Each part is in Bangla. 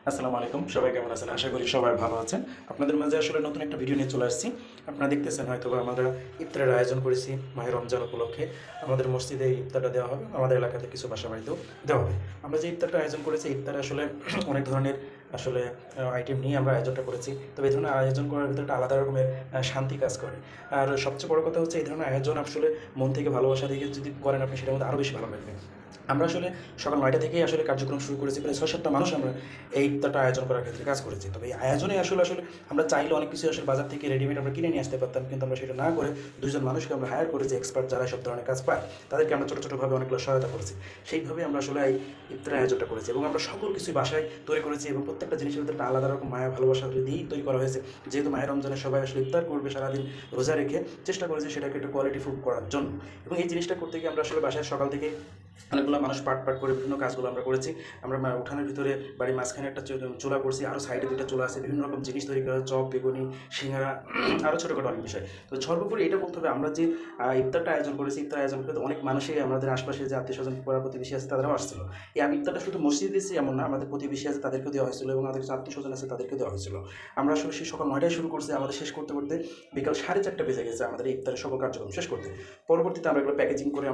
আসসালামু আলাইকুম, সবাই কেমন আছেন? আশা করি সবাই ভালো আছেন। আপনাদের মাঝে আসলে নতুন একটা ভিডিও নিয়ে চলে আসছি। আপনারা দেখতেছেন হয়তোবা আমরা ইফতারের আয়োজন করেছি মাহে রমজান উপলক্ষে। আমাদের মসজিদে এই ইফতারটা দেওয়া হবে, আমাদের এলাকাতে কিছু বাসা বাড়িতেও দেওয়া হবে। আমরা যে ইফতারটা আয়োজন করেছি, ইফতারে আসলে অনেক ধরনের আসলে আইটেম নিয়ে আমরা আয়োজনটা করেছি। তবে এই ধরনের আয়োজন করার ভিতরে একটা আলাদা রকমের শান্তি কাজ করে। আর সবচেয়ে বড় কথা হচ্ছে এই ধরনের আয়োজন আসলে মন থেকে ভালোবাসা দিয়ে যদি করেন আপনি, সেটার মধ্যে আরও বেশি ভালো লাগবে। আমরা আসলে সকাল ৯টা থেকেই আসলে কার্যক্রম শুরু করেছি। প্রায় ৬-৭টা মানুষ আমরা এই ইফতারটা আয়োজন করার ক্ষেত্রে কাজ করেছি। তবে এই আয়োজনে আসলে আসলে আমরা চাইলে অনেক কিছু আসলে বাজার থেকে রেডিমেড আমরা কিনে নিয়ে আসতে পারতাম, কিন্তু আমরা সেটা না করে ২ জন মানুষকে আমরা হায়ার করেছি, এক্সপার্ট যারা সব ধরনের কাজ পায়। তাদেরকে আমরা ছোটো ছোটোভাবে অনেকগুলো সহায়তা করেছি। সেইভাবে আমরা আসলে এই ইফতারের আয়োজনটা করেছি এবং আমরা সকল কিছুই বাসায় তৈরি করেছি এবং প্রত্যেকটা জিনিসের ভিতরে একটা আলাদা রকম মায়া ভালোবাসা দিয়েই তৈরি করা হয়েছে। যেহেতু মাহে রমজানে সবাই আসলে ইফতার করবে সারাদিন রোজা রেখে, চেষ্টা করেছি সেটাকে একটু কোয়ালিটি ফুড করার জন্য। এবং এই জিনিসটা করতে গিয়ে আমরা আসলে বাসায় সকাল থেকে অনেকগুলো মানুষ পাট পাট করে বিভিন্ন কাজগুলো আমরা করেছি। আমরা উঠানের ভিতরে বাড়ির মাঝখানে একটা চুলা করছি, আরও সাইডে দুটো চুলা আছে, বিভিন্ন রকম জিনিস তৈরি করা, চপ, বেগুনি, সিঙ্গারা, আরও ছোটোখাটো অনেক বিষয়। তো সর্বোপরি এটা বলতে হবে, আমরা যে ইফতারটা আয়োজন করেছি, ইফতার আয়োজন করে অনেক মানুষই আমাদের আশপাশে যে আত্মীয় স্বজন পাড়া প্রতিবেশী আছে তারাও আসছিল। এই আমি ইফতারটা শুধু মসজিদে দিয়েছি এমন না, আমাদের প্রতিবেশী আছে তাদেরকেও দেওয়া হয়েছিল এবং আমাদের আত্মীয় স্বজন আছে তাদেরকেও দেওয়া হয়েছিল। আমরা আসলে সেই সকাল ৯টায় শুরু করছি, আমাদের শেষ করতে করতে বিকাল 4:30 বেজে গেছে আমাদের এই ইফতারের সকল কার্যক্রম শেষ করতে। পরবর্তীতে আমরা এগুলো প্যাকেজিং করে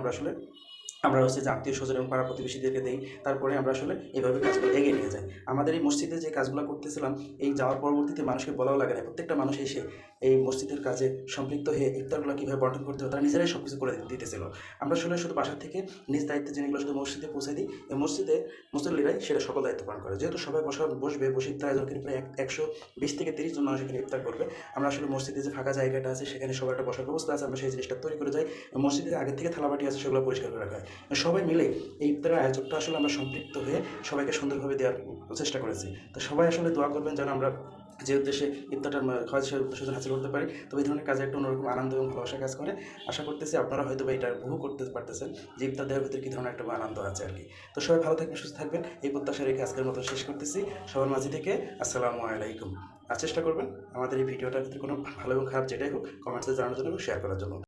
আমরা হচ্ছে যে আত্মীয় স্বজন এবং পাড়া প্রতিবেশীদেরকে দেই। তারপরে আমরা আসলে এইভাবে কাজগুলো এগিয়ে নিয়ে যাই। আমাদের এই মসজিদে যে কাজগুলো করতেছিলাম, এই যাওয়ার পরবর্তীতে মানুষকে বলাও লাগে না, প্রত্যেকটা মানুষ এসে এই মসজিদের কাজে সম্পৃক্ত হয়ে ইফতারগুলো কীভাবে বন্টন করতে হবে তারা নিজেরাই সব কিছু করে দিতেছিল। আমরা আসলে শুধু বাসার থেকে নিজ দায়িত্বে জিনিসগুলো শুধু মসজিদে পৌঁছে দিই, এই মসজিদে মুসল্লিরাই সেটা সকল দায়িত্ব পালন করে। যেহেতু সবাই বসবে, বসে ইফতার আয়োজন করে প্রায় ১২০ থেকে ৩০ জন মানুষ এখানে ইফতার করবে। আমরা আসলে মসজিদে যে ফাঁকা জায়গাটা আছে সেখানে সবার একটা বসার ব্যবস্থা আছে, আমরা সেই জিনিসটা তৈরি করে যাই। মসজিদের আগের থেকে থালাবাটি আছে সেগুলো পরিষ্কার করে রাখা হয়। সবাই মিলে এই ইফতারের আয়োজনটা আসলে আমরা সম্পৃক্ত হয়ে সবাইকে সুন্দরভাবে দেওয়ার চেষ্টা করেছি। তো সবাই আসলে দোয়া করবেন যেন আমরা যে উদ্দেশ্যে ইফতারটা খাওয়া সে উদ্দেশ্য যেন হাসিল করতে পারি। তবে এই ধরনের কাজে একটা অন্যরকম আনন্দ এবং ভালোবাসা কাজ করে। আশা করতেছি আপনারা হয়তো বা এটা বহু করতে পারতেছেন যে ইফতার দেওয়ার ভিতরে কী ধরনের একটা আনন্দ আছে আর কি। তো সবাই ভালো থাকবেন, সুস্থ থাকবেন, এই প্রত্যাশা রেখে আজকের মতো শেষ করতেছি। সবার মাঝে থেকে আসসালামু আলাইকুম। আর চেষ্টা করবেন আমাদের এই ভিডিওটার ভিতরে কোনো ভালো এবং খারাপ যেটাই হোক কমেন্টসে জানানোর জন্য এবং শেয়ার করার জন্য।